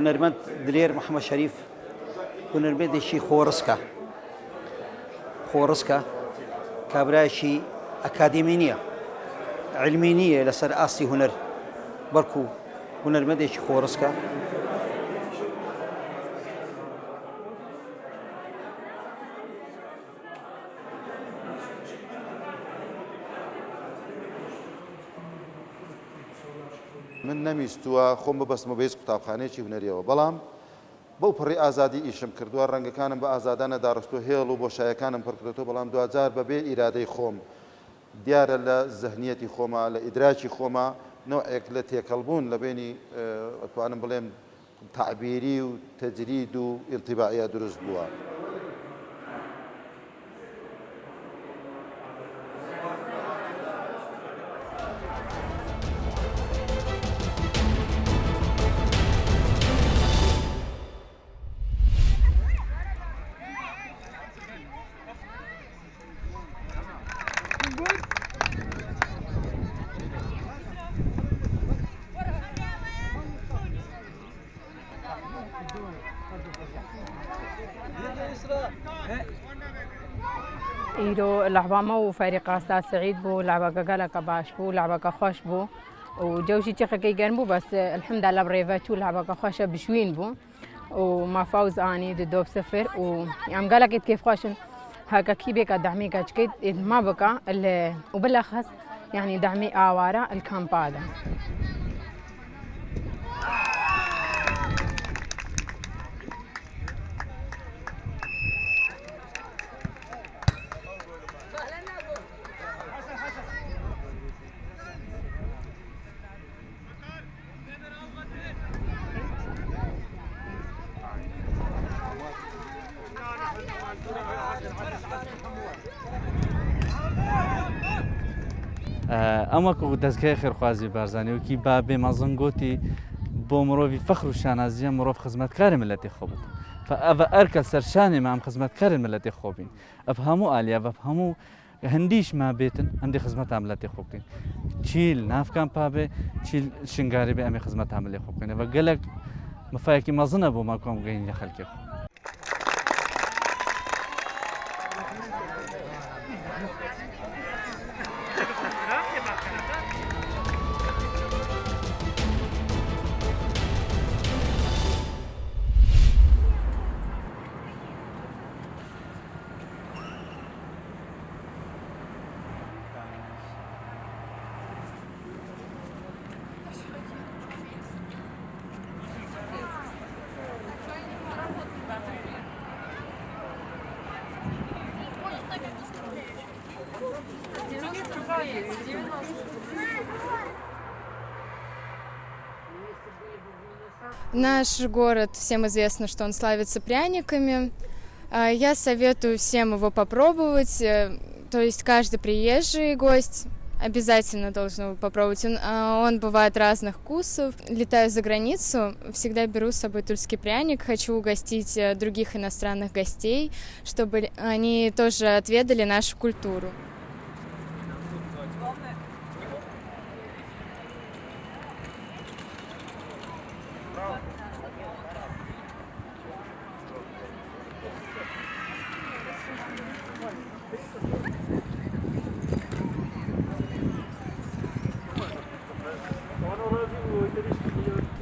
هونەرمەند دلێر محەممەد شەریف هونەرمەندێکی خۆڕسکە کابرایەکی ئەکادمی نییە علمی نییە لەسەر ئاستی هونەر بەڵکو هونەرمەندێکی خۆڕسکە من نەمیستووە خۆم ببەستمە بە هیچ قوتابخانەیەکی هونەریەوە بەڵام بەو پڕی ئازادی ئیشم کردووە ڕەنگەکانم بە ئازادانە داڕشتووە هێڵ و بۆشایەکانم پڕکردێتەوە بەڵام دوجار بەبێ ئیرادەی خۆم دیارە لە زەهنیەتی خۆما لە ئیدراکی خۆما نوعێک لە تێکەڵبوون لە بینی ئەتوانم بڵێم تعبیری و تەجرید و ئیلتیباعیە دروست بووە. إيرو لعبة مو فريق أستاذ سعيد بو لعبة قالك باش بو لعبة خوش بو وجوشي تيخي كان بو بس الحمد لله بريفاتو لعبة خوشة بشوين بو وما فوز اني ضد 0 ويعني قالك كيف خوشن هكا كي بك دعمي كاتشكيت ما بقى وبالاخص يعني دعمي اوارا الكامبادا ئەمە دەستگای خێرخوازی بارزانانی وکی با بێمەزنگۆتی بۆ مرۆڤی فەخر و شانازیە مرۆڤ خزمەتکاری ملەتی خۆ بێت ئەڤە ئەرکە سەرشانی مام خزمەتکاری ملەتی خۆ بین ئەف هەموو ئالیا بە هەموو هەندیش ما بێتن ئەمدی خزمەت ملەتی خۆ بکەین چیل نافکان پابێ چیل شنگاری بێ ئەمێ خزمەت ملێ خۆ بکەین بە گەلک مەفایەکی مەزنە بۆ ما کۆم بگەین لە خەڵکی خۆ. Наш город, всем известно, что он славится пряниками. Я советую всем его попробовать. То есть каждый приезжий гость обязательно должен его попробовать. Он бывает разных вкусов. Летаю за границу, всегда беру с собой тульский пряник. Хочу угостить других иностранных гостей, чтобы они тоже отведали нашу культуру.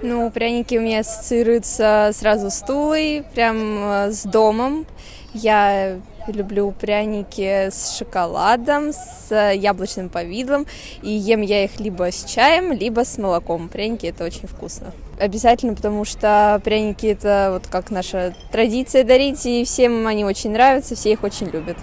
Ну, пряники у меня ассоциируются сразу с Тулой, прям с домом. Я люблю пряники с шоколадом, с яблочным повидлом. И ем я их либо с чаем, либо с молоком. Пряники — это очень вкусно. Обязательно, потому что пряники — это вот как наша традиция дарить, и всем они очень нравятся, все их очень любят.